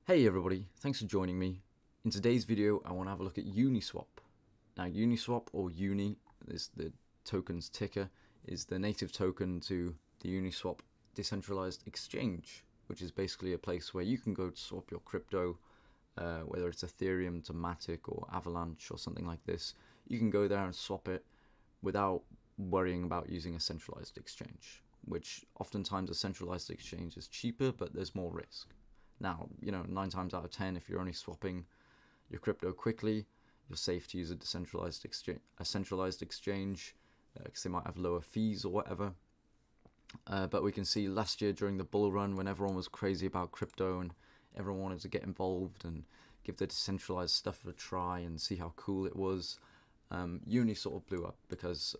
Hey everybody, thanks for joining me. In today's video I want to have a look at Uniswap. Now Uniswap, or Uni, is the token's ticker, is the native token to the Uniswap decentralized exchange, which is basically a place where you can go to swap your crypto, whether it's Ethereum to Matic or Avalanche or something like this. You can go there and swap it without worrying about using a centralized exchange, which oftentimes a centralized exchange is cheaper, but there's more risk. Now, 9 times out of 10, if you're only swapping your crypto quickly, you're safe to use a centralized exchange, because they might have lower fees or whatever. But we can see last year during the bull run, when everyone was crazy about crypto and everyone wanted to get involved and give the decentralized stuff a try and see how cool it was, Uni sort of blew up because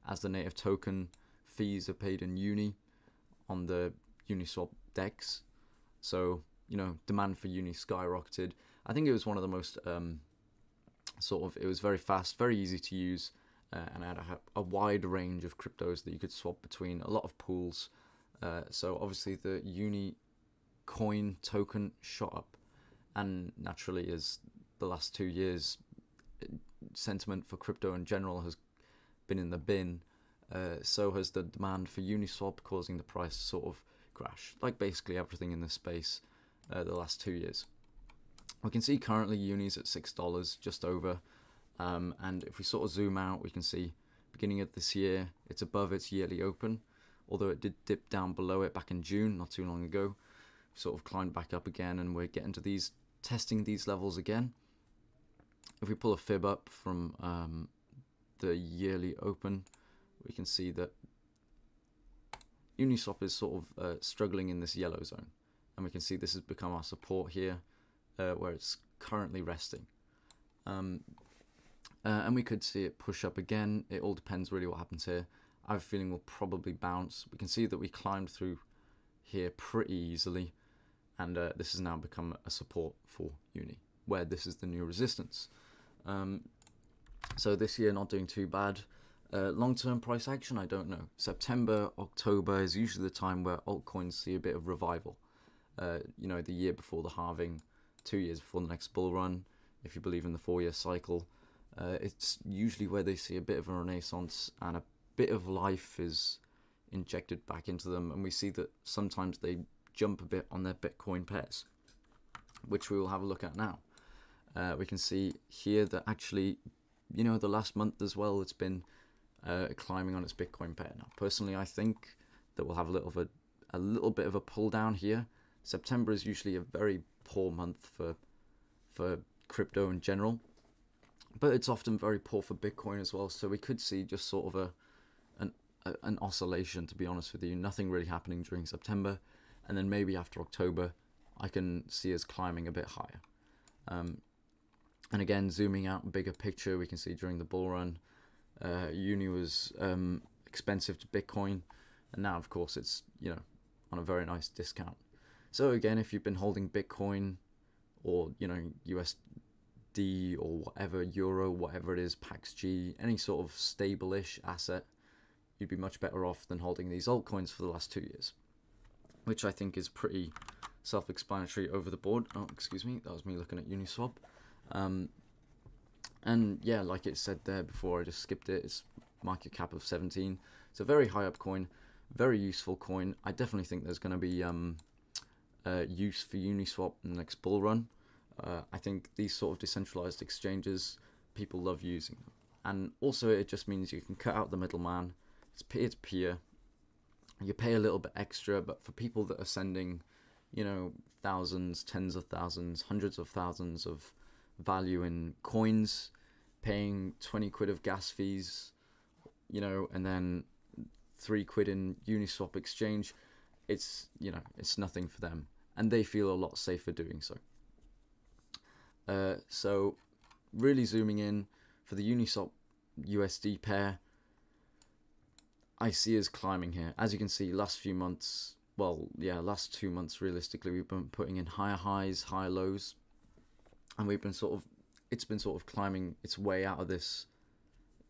as the native token, fees are paid in Uni on the Uniswap Dex. So, demand for Uni skyrocketed. I think it was one of the most, it was very fast, very easy to use, and had a wide range of cryptos that you could swap between, a lot of pools. So obviously the Uni coin token shot up, and naturally as the last 2 years, sentiment for crypto in general has been in the bin, so has the demand for Uniswap, causing the price to sort of crash, like basically everything in this space the last 2 years. We can see currently Uni's at $6, just over, and if we sort of zoom out, we can see beginning of this year it's above its yearly open, although it did dip down below it back in June, not too long ago. Sort of climbed back up again, and we're getting to testing these levels again. If we pull a fib up from the yearly open, we can see that Uniswap is sort of struggling in this yellow zone, and we can see this has become our support here, where it's currently resting, and we could see it push up again. It all depends really what happens here. I have a feeling we'll probably bounce. We can see that we climbed through here pretty easily, and this has now become a support for Uni, where this is the new resistance. So this year not doing too bad. Long-term price action, I don't know. September, October is usually the time where altcoins see a bit of revival. The year before the halving, 2 years before the next bull run, if you believe in the 4-year cycle. It's usually where they see a bit of a renaissance and a bit of life is injected back into them. And we see that sometimes they jump a bit on their Bitcoin pairs, which we will have a look at now. We can see here that actually, the last month as well, it's been climbing on its Bitcoin pair. Now, personally, I think that we'll have a little bit of a pull down here. September is usually a very poor month for crypto in general, but it's often very poor for Bitcoin as well. So we could see just sort of an oscillation, to be honest with you. Nothing really happening during September, and then maybe after October, I can see us climbing a bit higher. And again, zooming out, bigger picture, we can see during the bull run, Uni was expensive to Bitcoin, and now of course it's on a very nice discount. So again, if you've been holding Bitcoin or USD or whatever, Euro, whatever it is, PAXG, any sort of stable-ish asset, you'd be much better off than holding these altcoins for the last 2 years, which I think is pretty self-explanatory over the board. Oh, excuse me, that was me looking at Uniswap. And yeah, like it said there before, I just skipped it, it's market cap of 17. It's a very high up coin, very useful coin. I definitely think there's going to be use for Uniswap in the next bull run. I think these sort of decentralized exchanges, people love using them. And also it just means you can cut out the middleman. It's peer-to-peer. You pay a little bit extra, but for people that are sending, thousands, tens of thousands, hundreds of thousands of value in coins, paying 20 quid of gas fees, and then 3 quid in Uniswap exchange, it's nothing for them, and they feel a lot safer doing so. So really zooming in for the Uniswap USD pair, I see us climbing here. As you can see, last 2 months realistically, we've been putting in higher highs, higher lows, and we've been it's been climbing its way out of this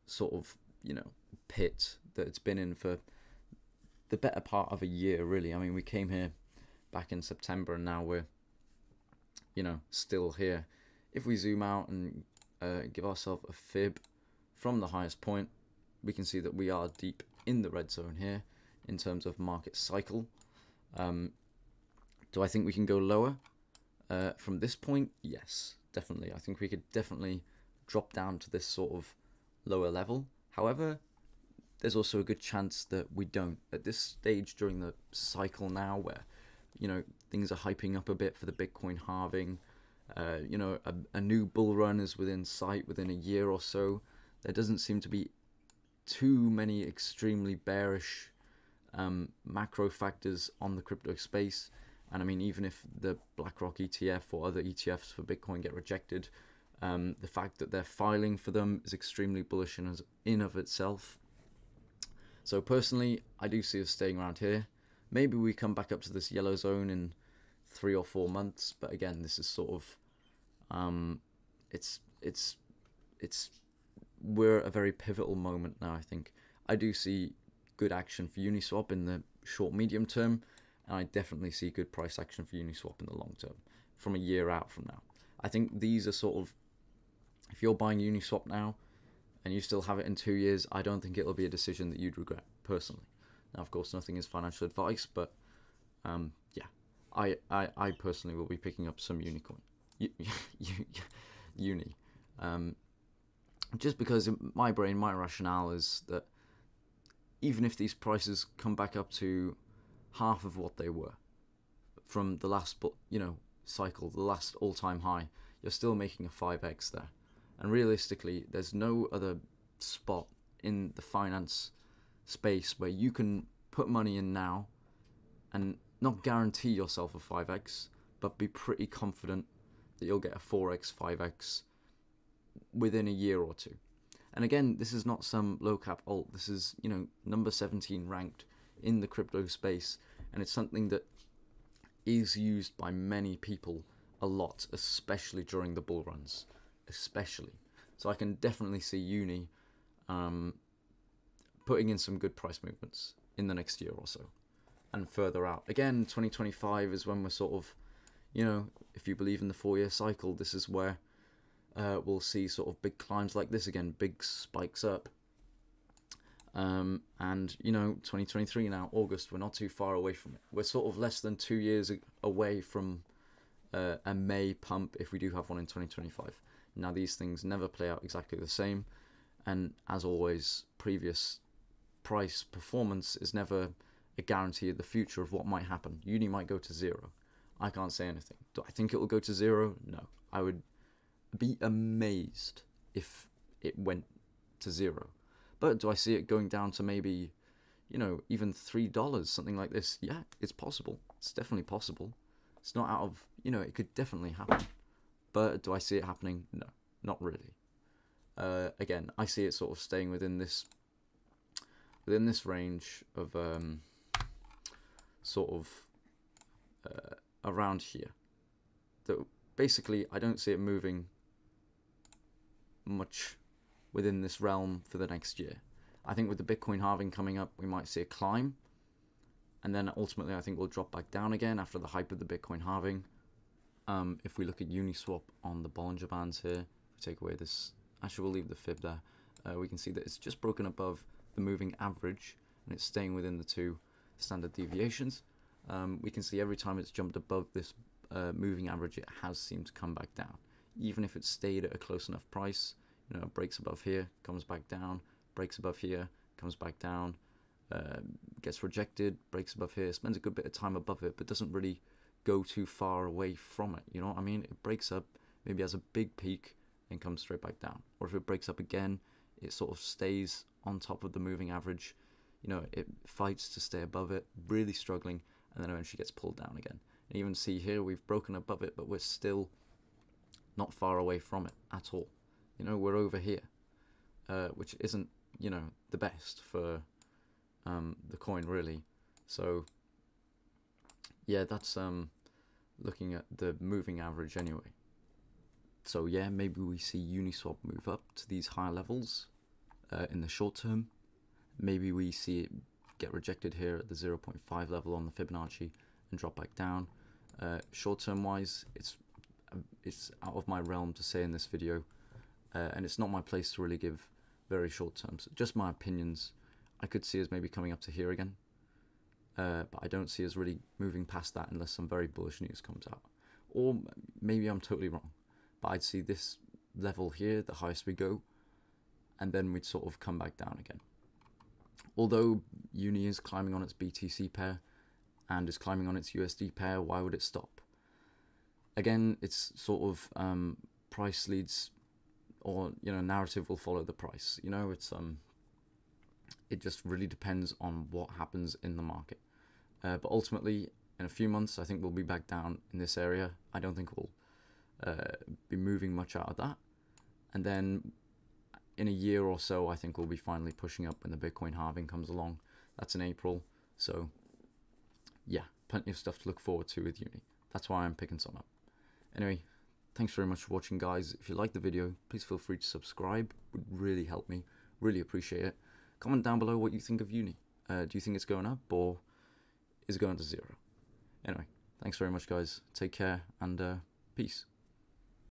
sort of pit that it's been in for the better part of a year, really. I mean, we came here back in September, and now we're you know, still here. If we zoom out and give ourselves a fib from the highest point, we can see that we are deep in the red zone here in terms of market cycle. Do I think we can go lower from this point? Yes, definitely. I think we could definitely drop down to this sort of lower level. However, there's also a good chance that we don't. At this stage during the cycle now, where, you know, things are hyping up a bit for the Bitcoin halving, you know, a new bull run is within sight within a year or so. There doesn't seem to be too many extremely bearish macro factors on the crypto space. And I mean, even if the BlackRock ETF or other ETFs for Bitcoin get rejected, the fact that they're filing for them is extremely bullish in of itself. So personally, I do see us staying around here. Maybe we come back up to this yellow zone in 3 or 4 months, but again, this is sort of we're at a very pivotal moment now. I think I do see good action for Uniswap in the short medium term, and I definitely see good price action for Uniswap in the long term from a year out from now. I think these are sort of, if you're buying Uniswap now and you still have it in 2 years, I don't think it'll be a decision that you'd regret personally. Now, of course, nothing is financial advice, but yeah, I personally will be picking up some Unicoin, Uni, just because in my brain, my rationale is that even if these prices come back up to half of what they were from the last, you know, cycle, the last all-time high, you're still making a 5x there. And realistically, there's no other spot in the finance space where you can put money in now and not guarantee yourself a 5x, but be pretty confident that you'll get a 4x, 5x within a year or two. And again, this is not some low cap alt. This is, you know, number 17 ranked in the crypto space, and it's something that is used by many people a lot, especially during the bull runs, especially. So I can definitely see Uni putting in some good price movements in the next year or so, and further out. Again, 2025 is when we're sort of, you know, if you believe in the 4-year cycle, this is where we'll see sort of big climbs like this again, big spikes up. And, you know, 2023 now, August, we're not too far away from it. We're sort of less than 2 years away from a May pump, if we do have one in 2025. Now, these things never play out exactly the same. And as always, previous price performance is never a guarantee of the future of what might happen. Uni might go to zero. I can't say anything. Do I think it will go to zero? No. I would be amazed if it went to zero. But do I see it going down to maybe, you know, even $3, something like this? Yeah, it's possible. It's definitely possible. It's not out of, you know, it could definitely happen. But do I see it happening? No, not really. Again, I see it sort of staying within this range of sort of around here. That basically, I don't see it moving much within this realm for the next year. I think with the Bitcoin halving coming up, we might see a climb, and then ultimately I think we'll drop back down again after the hype of the Bitcoin halving. If we look at Uniswap on the Bollinger Bands here, if we take away this, actually we'll leave the fib there, we can see that it's just broken above the moving average, and it's staying within the 2 standard deviations. We can see every time it's jumped above this moving average, it has seemed to come back down. Even if it stayed at a close enough price, you know, breaks above here, comes back down, breaks above here, comes back down, gets rejected, breaks above here, spends a good bit of time above it, but doesn't really go too far away from it. You know what I mean? It breaks up, maybe has a big peak, and comes straight back down. Or if it breaks up again, it sort of stays on top of the moving average. You know, it fights to stay above it, really struggling, and then eventually gets pulled down again. And even see here, we've broken above it, but we're still not far away from it at all. You know, we're over here, which isn't, you know, the best for the coin, really. So, yeah, that's looking at the moving average anyway. So, yeah, maybe we see Uniswap move up to these higher levels in the short term. Maybe we see it get rejected here at the 0.5 level on the Fibonacci and drop back down. Short term wise, it's it's out of my realm to say in this video, and it's not my place to really give very short terms. Just my opinions. I could see us maybe coming up to here again, but I don't see us really moving past that unless some very bullish news comes out. Or maybe I'm totally wrong, but I'd see this level here, the highest we go, and then we'd sort of come back down again. Although Uni is climbing on its BTC pair and is climbing on its USD pair, why would it stop? Again, it's sort of price leads, or narrative will follow the price. It's it just really depends on what happens in the market. But ultimately, in a few months, I think we'll be back down in this area. I don't think we'll be moving much out of that. And then in a year or so, I think we'll be finally pushing up when the Bitcoin halving comes along. That's in April. So yeah, plenty of stuff to look forward to with Uni. That's why I'm picking some up. Anyway, thanks very much for watching, guys. If you liked the video, please feel free to subscribe. It would really help me. Really appreciate it. Comment down below what you think of Uni. Do you think it's going up, or is it going to zero? Anyway, thanks very much, guys. Take care, and peace.